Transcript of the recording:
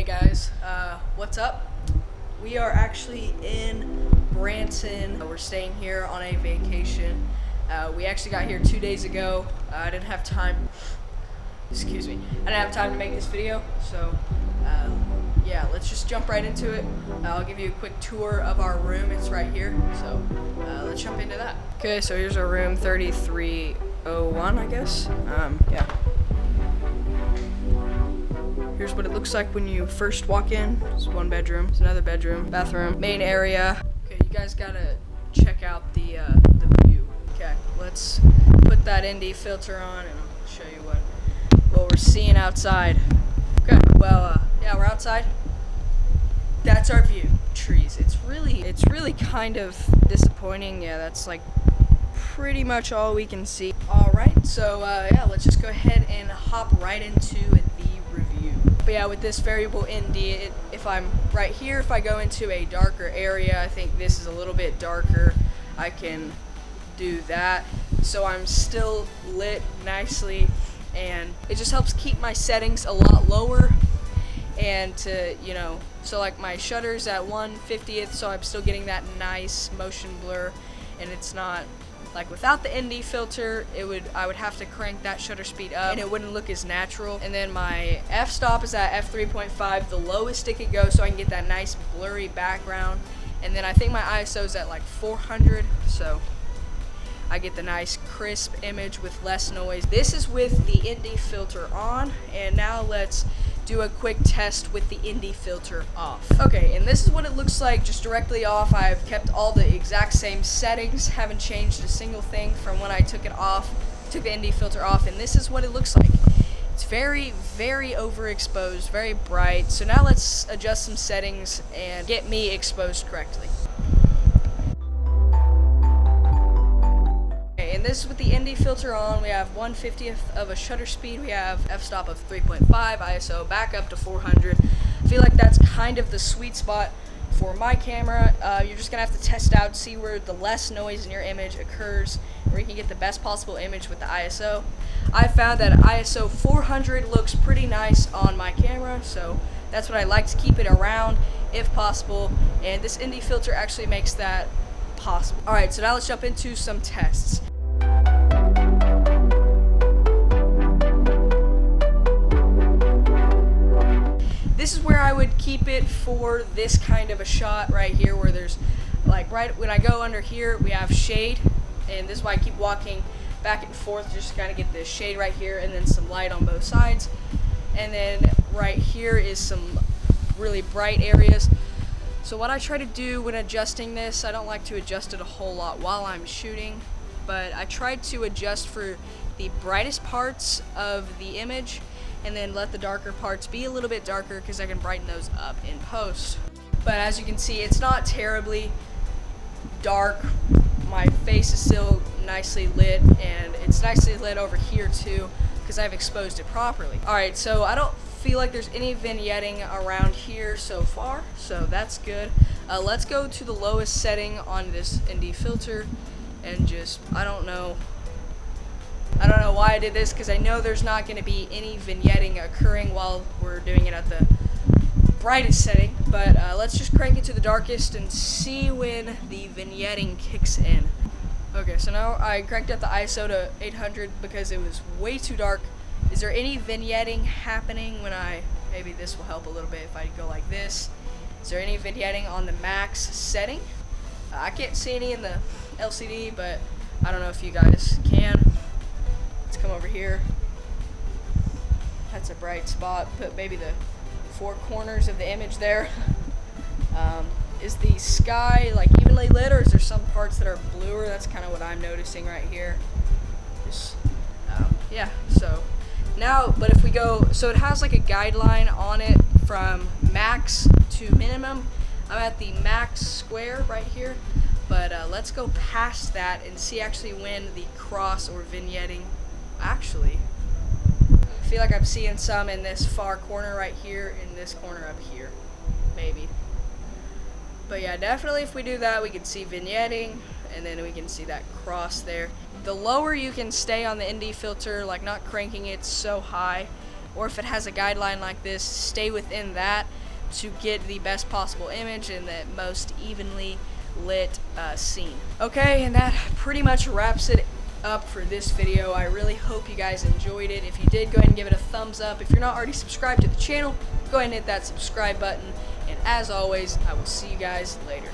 Hey guys, what's up? We are actually in Branson. We're staying here on a vacation. We actually got here 2 days ago. I didn't have time. Excuse me. I didn't have time to make this video, so yeah, let's just jump right into it. I'll give you a quick tour of our room. It's right here, so let's jump into that. Okay, so here's our room, 3301, I guess. Yeah. Here's what it looks like when you first walk in. It's one bedroom, it's another bedroom, bathroom, main area. Okay, you guys gotta check out the view. Okay, let's put that ND filter on and I'll show you what we're seeing outside. Okay, well, yeah, we're outside. That's our view. Trees. It's really kind of disappointing. Yeah, that's like pretty much all we can see. All right, so yeah, let's just go ahead and hop right into the review. But yeah, with this variable ND, if I'm right here, if I go into a darker area, I think this is a little bit darker, I can do that. So I'm still lit nicely, and it just helps keep my settings a lot lower. And to, you know, so like my shutter's at 1/50th, so I'm still getting that nice motion blur, and it's not like without the ND filter, I would have to crank that shutter speed up and it wouldn't look as natural. And then my f-stop is at f3.5, the lowest it could go, so I can get that nice blurry background. And then I think my ISO is at like 400, so I get the nice crisp image with less noise. This is with the ND filter on, and now let's do a quick test with the ND filter off. Okay, and this is what it looks like just directly off. I've kept all the exact same settings, haven't changed a single thing from when I took it off, took the ND filter off, and this is what it looks like. It's very, very overexposed, very bright. So now let's adjust some settings and get me exposed correctly. And this is with the ND filter on. We have 1/50th of a shutter speed. We have f-stop of 3.5, ISO back up to 400. I feel like that's kind of the sweet spot for my camera. You're just gonna have to test out, see where the less noise in your image occurs, where you can get the best possible image with the ISO. I found that ISO 400 looks pretty nice on my camera, so that's what I like to keep it around if possible. And this ND filter actually makes that possible. All right, so now let's jump into some tests. This is where I would keep it for this kind of a shot right here, where there's like right when I go under here we have shade, and this is why I keep walking back and forth just to kind of get the shade right here, and then some light on both sides. And then right here is some really bright areas. So what I try to do when adjusting this, I don't like to adjust it a whole lot while I'm shooting, but I try to adjust for the brightest parts of the image and then let the darker parts be a little bit darker because I can brighten those up in post. But as you can see, it's not terribly dark. My face is still nicely lit, and it's nicely lit over here too because I've exposed it properly. Alright, so I don't feel like there's any vignetting around here so far, so that's good. Let's go to the lowest setting on this ND filter and just, I don't know why I did this, because I know there's not going to be any vignetting occurring while we're doing it at the brightest setting, but let's just crank it to the darkest and see when the vignetting kicks in. Okay, so now I cranked up the ISO to 800 because it was way too dark. Is there any vignetting happening when maybe this will help a little bit if I go like this. Is there any vignetting on the max setting? I can't see any in the LCD, but I don't know if you guys can. Let's come over here. That's a bright spot. Put maybe the four corners of the image there. Is the sky like evenly lit, or is there some parts that are bluer? That's kind of what I'm noticing right here. Just, yeah, so now, but if we go, so it has like a guideline on it from max to minimum. I'm at the max square right here, but let's go past that and see actually when the cross or vignetting actually. I feel like I'm seeing some in this far corner right here, in this corner up here, maybe. But yeah, definitely if we do that, we can see vignetting, and then we can see that cross there. The lower you can stay on the ND filter, like not cranking it so high, or if it has a guideline like this, stay within that to get the best possible image and the most evenly lit scene. Okay, and that pretty much wraps it up for this video. I really hope you guys enjoyed it. If you did, go ahead and give it a thumbs up. If you're not already subscribed to the channel, go ahead and hit that subscribe button. And as always, I will see you guys later.